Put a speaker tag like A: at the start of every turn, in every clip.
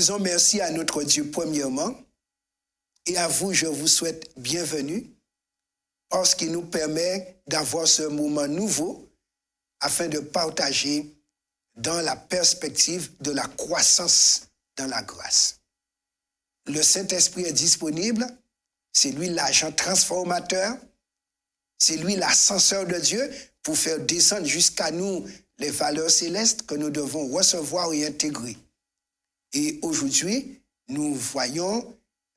A: disons merci à notre Dieu premièrement, et à vous, je vous souhaite bienvenue, parce qu'il nous permet d'avoir ce moment nouveau afin de partager dans la perspective de la croissance dans la grâce. Le Saint-Esprit est disponible, c'est lui l'agent transformateur, c'est lui l'ascenseur de Dieu pour faire descendre jusqu'à nous les valeurs célestes que nous devons recevoir et intégrer. Et aujourd'hui, nous voyons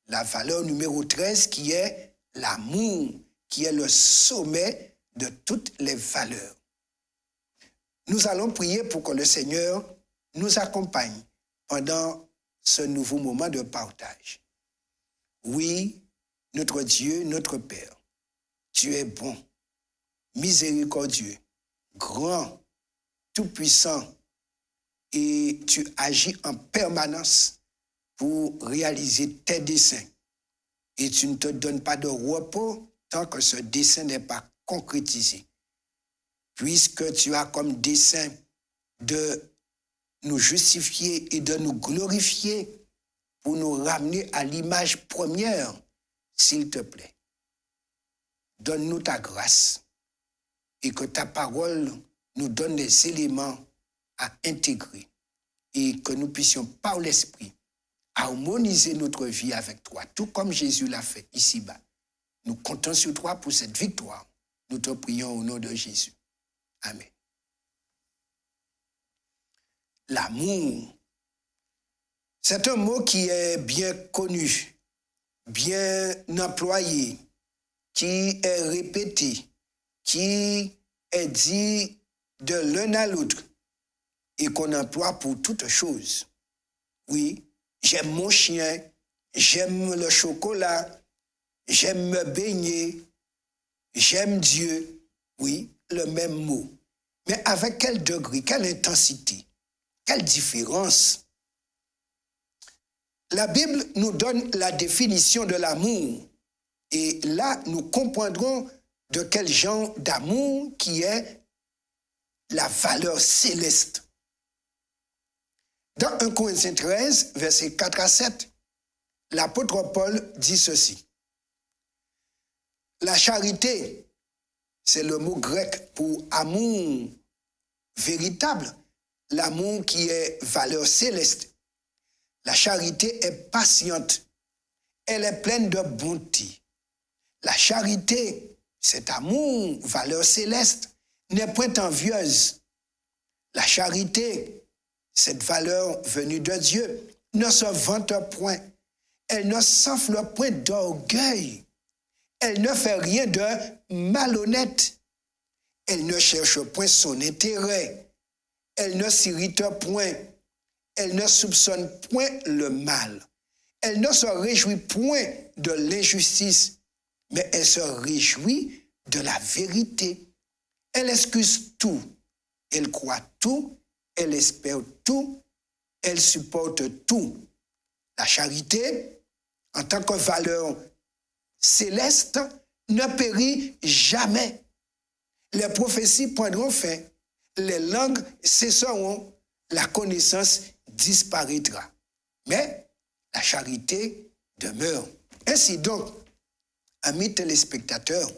A: la valeur numéro 13 qui est l'amour, qui est le sommet de toutes les valeurs. Nous allons prier pour que le Seigneur nous accompagne pendant ce nouveau moment de partage. Oui, notre Dieu, notre Père, tu es bon, miséricordieux, grand, tout-puissant, et tu agis en permanence pour réaliser tes desseins. Et tu ne te donnes pas de repos tant que ce dessein n'est pas concrétisé. Puisque tu as comme dessein de nous justifier et de nous glorifier pour nous ramener à l'image première, s'il te plaît. Donne-nous ta grâce et que ta parole nous donne les éléments à intégrer et que nous puissions, par l'Esprit, harmoniser notre vie avec toi, tout comme Jésus l'a fait ici-bas. Nous comptons sur toi pour cette victoire. Nous te prions au nom de Jésus. Amen. L'amour, c'est un mot qui est bien connu, bien employé, qui est répété, qui est dit de l'un à l'autre et qu'on emploie pour toutes choses. Oui, j'aime mon chien, j'aime le chocolat, j'aime me baigner, j'aime Dieu. Oui, le même mot. Mais avec quel degré, quelle intensité, quelle différence? La Bible nous donne la définition de l'amour. Et là, nous comprendrons de quel genre d'amour qui est la valeur céleste. Dans 1 Corinthiens 13, versets 4 à 7, l'apôtre Paul dit ceci. La charité, c'est le mot grec pour amour véritable, l'amour qui est valeur céleste. La charité est patiente, elle est pleine de bonté. La charité, cet amour, valeur céleste, n'est point envieuse. La charité, cette valeur venue de Dieu, ne se vante point. Elle ne s'enfle point d'orgueil. Elle ne fait rien de malhonnête. Elle ne cherche point son intérêt. Elle ne s'irrite point. Elle ne soupçonne point le mal. Elle ne se réjouit point de l'injustice, mais elle se réjouit de la vérité. Elle excuse tout. Elle croit tout. Elle espère tout. Elle supporte tout. La charité, en tant que valeur céleste, ne périt jamais. Les prophéties prendront fin, les langues cesseront, la connaissance disparaîtra. Mais la charité demeure. Ainsi donc, amis téléspectateurs,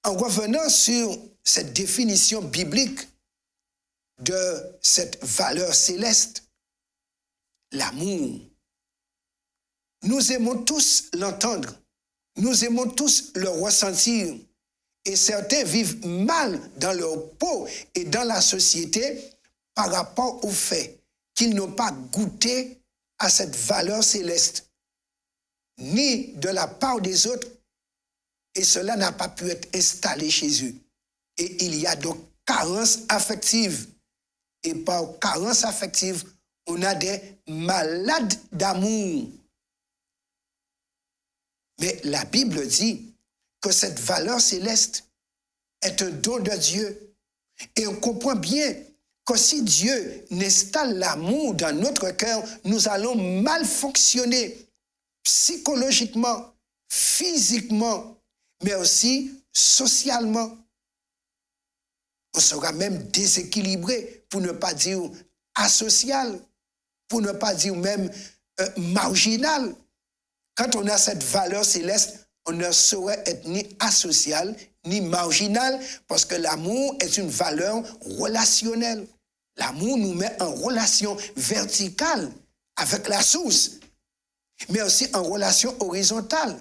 A: en revenant sur cette définition biblique de cette valeur céleste, l'amour, nous aimons tous l'entendre, nous aimons tous le ressentir, et certains vivent mal dans leur peau et dans la société par rapport au fait qu'ils n'ont pas goûté à cette valeur céleste, ni de la part des autres, et cela n'a pas pu être installé chez eux. Et il y a donc carence affective. Et par carence affective, on a des malades d'amour. Mais la Bible dit que cette valeur céleste est un don de Dieu. Et on comprend bien que si Dieu n'installe l'amour dans notre cœur, nous allons mal fonctionner psychologiquement, physiquement, mais aussi socialement. On sera même déséquilibré, pour ne pas dire asocial. pour ne pas dire même marginal. Quand on a cette valeur céleste, on ne saurait être ni asocial, ni marginal, parce que l'amour est une valeur relationnelle. L'amour nous met en relation verticale avec la source, mais aussi en relation horizontale.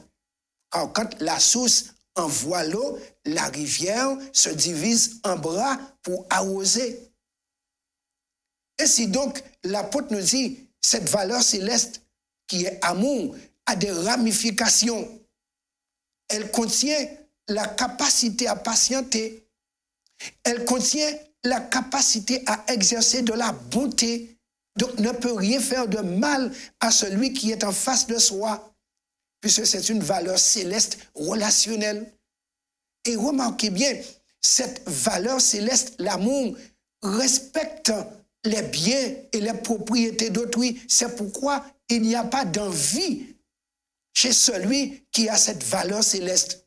A: Car quand la source envoie l'eau, la rivière se divise en bras pour arroser. Ainsi donc, l'apôtre nous dit, cette valeur céleste qui est amour a des ramifications. Elle contient la capacité à patienter. Elle contient la capacité à exercer de la bonté. Donc, ne peut rien faire de mal à celui qui est en face de soi, puisque c'est une valeur céleste relationnelle. Et remarquez bien, cette valeur céleste, l'amour, respecte les biens et les propriétés d'autrui. C'est pourquoi il n'y a pas d'envie chez celui qui a cette valeur céleste.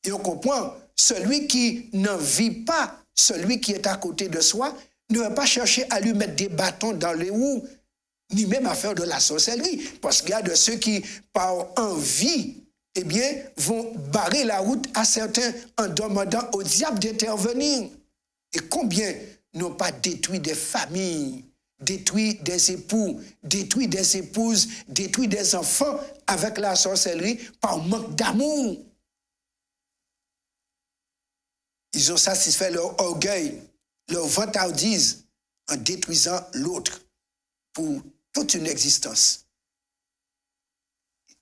A: Et on comprend, celui qui n'envie pas celui qui est à côté de soi ne va pas chercher à lui mettre des bâtons dans les roues, ni même à faire de la sorcellerie. Parce qu'il y a de ceux qui, par envie, eh bien, vont barrer la route à certains en demandant au diable d'intervenir. Et combien n'ont pas détruit des familles, détruit des époux, détruit des épouses, détruit des enfants avec la sorcellerie par manque d'amour. Ils ont satisfait leur orgueil, leur vantardise en détruisant l'autre pour toute une existence.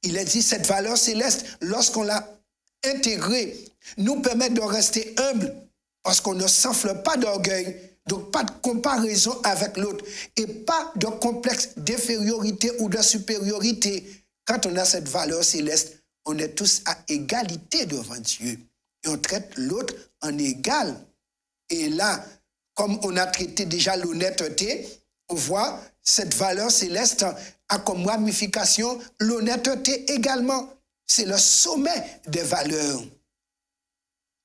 A: Il est dit, cette valeur céleste, lorsqu'on l'a intégrée, nous permet de rester humbles parce qu'on ne s'enfle pas d'orgueil, donc pas de comparaison avec l'autre et pas de complexe d'infériorité ou de supériorité. Quand on a cette valeur céleste, on est tous à égalité devant Dieu et on traite l'autre en égal. Et là, comme on a traité déjà l'honnêteté, on voit cette valeur céleste a comme ramification l'honnêteté également. C'est le sommet des valeurs.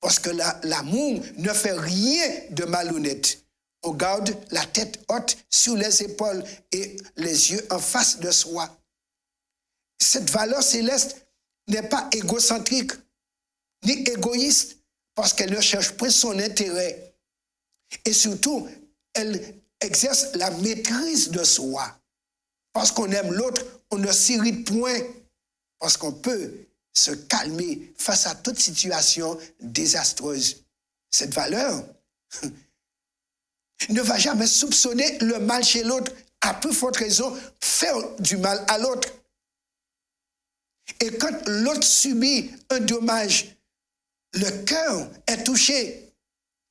A: Parce que l'amour ne fait rien de malhonnête. On garde la tête haute sur les épaules et les yeux en face de soi. Cette valeur céleste n'est pas égocentrique ni égoïste parce qu'elle ne cherche pas son intérêt. Et surtout, elle exerce la maîtrise de soi. Parce qu'on aime l'autre, on ne s'irrite point. Parce qu'on peut se calmer face à toute situation désastreuse. Cette valeur ne va jamais soupçonner le mal chez l'autre, à plus forte raison, faire du mal à l'autre. Et quand l'autre subit un dommage, le cœur est touché,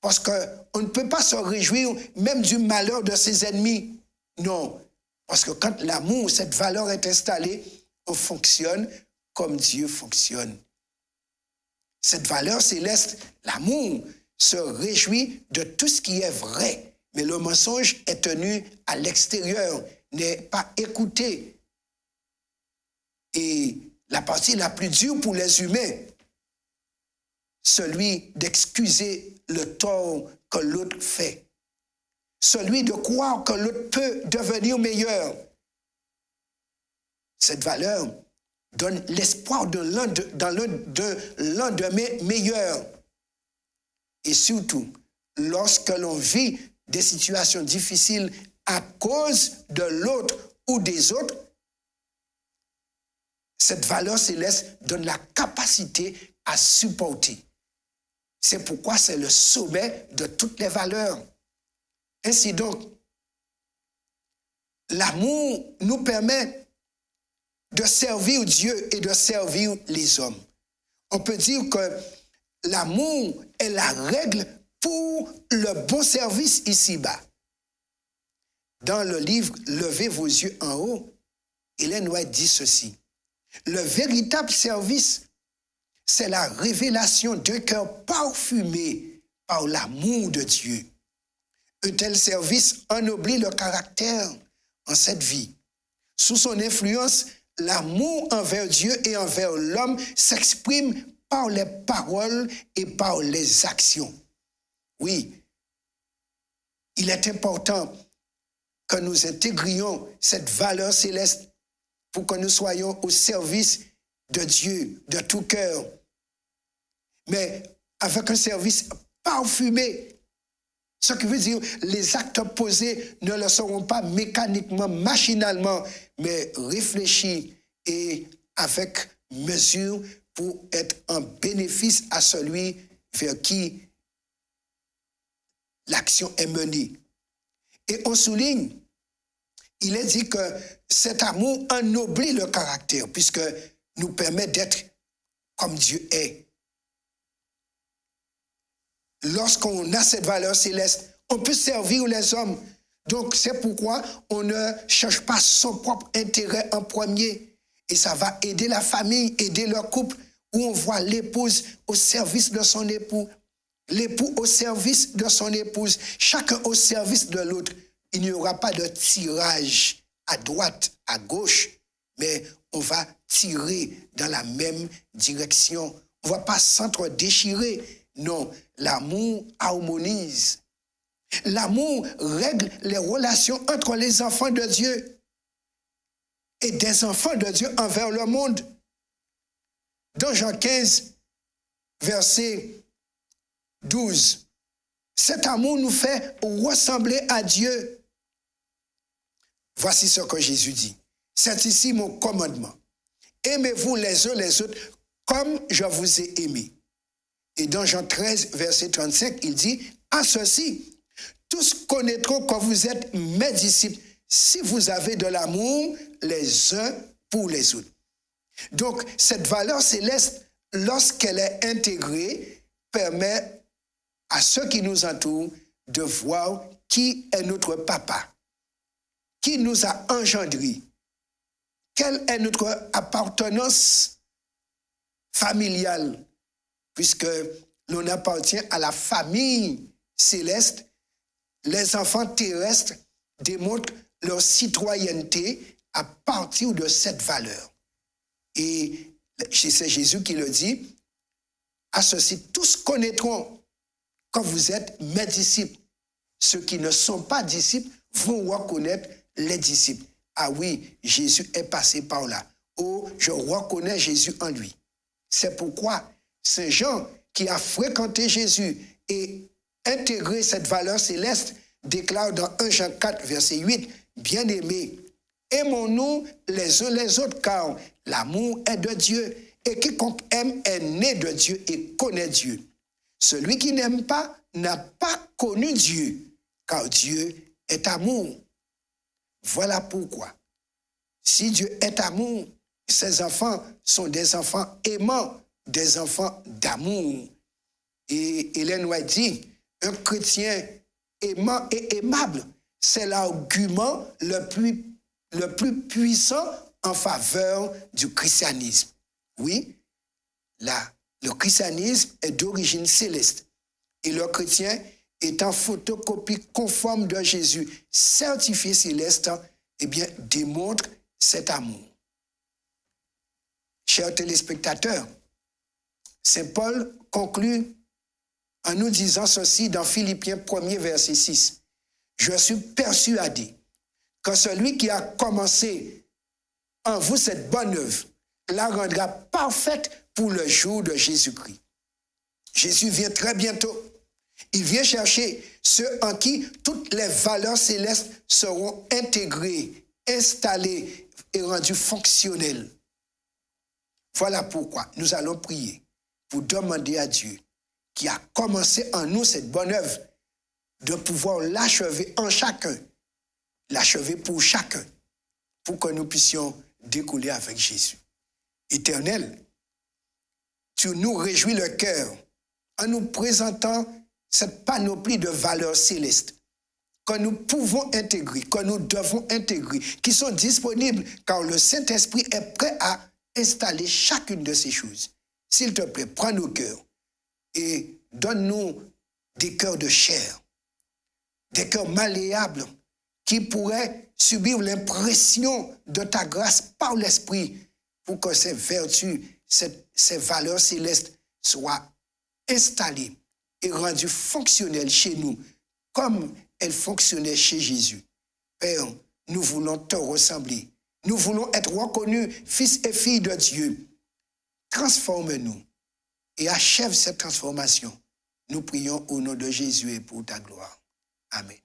A: parce qu'on ne peut pas se réjouir même du malheur de ses ennemis. Non, parce que quand l'amour, cette valeur est installée, on fonctionne comme Dieu fonctionne. Cette valeur céleste, l'amour, se réjouit de tout ce qui est vrai, mais le mensonge est tenu à l'extérieur, n'est pas écouté. Et la partie la plus dure pour les humains, celui d'excuser le tort que l'autre fait, celui de croire que l'autre peut devenir meilleur. Cette valeur donne l'espoir d'un lendemain meilleur. Et surtout, lorsque l'on vit des situations difficiles à cause de l'autre ou des autres, cette valeur céleste donne la capacité à supporter. C'est pourquoi c'est le sommet de toutes les valeurs. Ainsi donc, l'amour nous permet de servir Dieu et de servir les hommes. On peut dire que l'amour est la règle pour le bon service ici-bas. Dans le livre « Levez vos yeux en haut », Ellen White dit ceci. Le véritable service, c'est la révélation d'un cœur parfumé par l'amour de Dieu. Un tel service ennoblit le caractère en cette vie. Sous son influence, l'amour envers Dieu et envers l'homme s'exprime par les paroles et par les actions. Oui, il est important que nous intégrions cette valeur céleste pour que nous soyons au service de Dieu, de tout cœur, mais avec un service parfumé. Ce qui veut dire les actes posés ne le seront pas mécaniquement, machinalement, mais réfléchis et avec mesure pour être un bénéfice à celui vers qui l'action est menée. Et on souligne, il est dit que cet amour ennoblit le caractère, puisque nous permet d'être comme Dieu est. Lorsqu'on a cette valeur céleste, on peut servir les hommes. Donc c'est pourquoi on ne cherche pas son propre intérêt en premier. Et ça va aider la famille, aider leur couple, où on voit l'épouse au service de son époux, l'époux au service de son épouse, chacun au service de l'autre. Il n'y aura pas de tirage à droite, à gauche, mais on va tirer dans la même direction. On ne va pas s'entre-déchirer. Non, l'amour harmonise. L'amour règle les relations entre les enfants de Dieu et des enfants de Dieu envers le monde. Dans Jean 15, verset 12, cet amour nous fait ressembler à Dieu. Voici ce que Jésus dit. C'est ici mon commandement. Aimez-vous les uns les autres comme je vous ai aimé. Et dans Jean 13, verset 35, il dit, à ceci, tous connaîtront que vous êtes mes disciples si vous avez de l'amour les uns pour les autres. Donc, cette valeur céleste, lorsqu'elle est intégrée, permet à ceux qui nous entourent de voir qui est notre papa, qui nous a engendrés, quelle est notre appartenance familiale, puisque l'on appartient à la famille céleste. Les enfants terrestres démontrent leur citoyenneté à partir de cette valeur. Et c'est Jésus qui le dit, à ceci, tous connaîtront que vous êtes mes disciples. Ceux qui ne sont pas disciples vont reconnaître les disciples. Ah oui, Jésus est passé par là. Oh, je reconnais Jésus en lui. C'est pourquoi Saint Jean, qui a fréquenté Jésus et intégré cette valeur céleste, déclare dans 1 Jean 4, verset 8, « Bien-aimés, aimons-nous les uns les autres, car l'amour est de Dieu, et quiconque aime est né de Dieu et connaît Dieu. Celui qui n'aime pas n'a pas connu Dieu, car Dieu est amour. » Voilà pourquoi, si Dieu est amour, ses enfants sont des enfants aimants, des enfants d'amour. Et Hélène White dit, un chrétien aimant et aimable, c'est l'argument le plus puissant en faveur du christianisme. Oui, le christianisme est d'origine céleste et le chrétien est en photocopie conforme de Jésus, certifié céleste, eh bien, démontre cet amour. Chers téléspectateurs, Saint Paul conclut en nous disant ceci dans Philippiens 1er, verset 6. « Je suis persuadé que celui qui a commencé en vous cette bonne œuvre la rendra parfaite pour le jour de Jésus-Christ. » Jésus vient très bientôt. Il vient chercher ceux en qui toutes les valeurs célestes seront intégrées, installées et rendues fonctionnelles. Voilà pourquoi nous allons prier pour demander à Dieu, qui a commencé en nous cette bonne œuvre, de pouvoir l'achever en chacun, l'achever pour chacun, pour que nous puissions découler avec Jésus. Éternel, tu nous réjouis le cœur en nous présentant cette panoplie de valeurs célestes que nous pouvons intégrer, que nous devons intégrer, qui sont disponibles car le Saint-Esprit est prêt à installer chacune de ces choses. S'il te plaît, prends nos cœurs et donne-nous des cœurs de chair, des cœurs malléables qui pourraient subir l'impression de ta grâce par l'Esprit pour que ces vertus, ces valeurs célestes soient installées et rendues fonctionnelles chez nous comme elles fonctionnaient chez Jésus. Père, nous voulons te ressembler. Nous voulons être reconnus fils et filles de Dieu. Transforme-nous et achève cette transformation. Nous prions au nom de Jésus et pour ta gloire. Amen.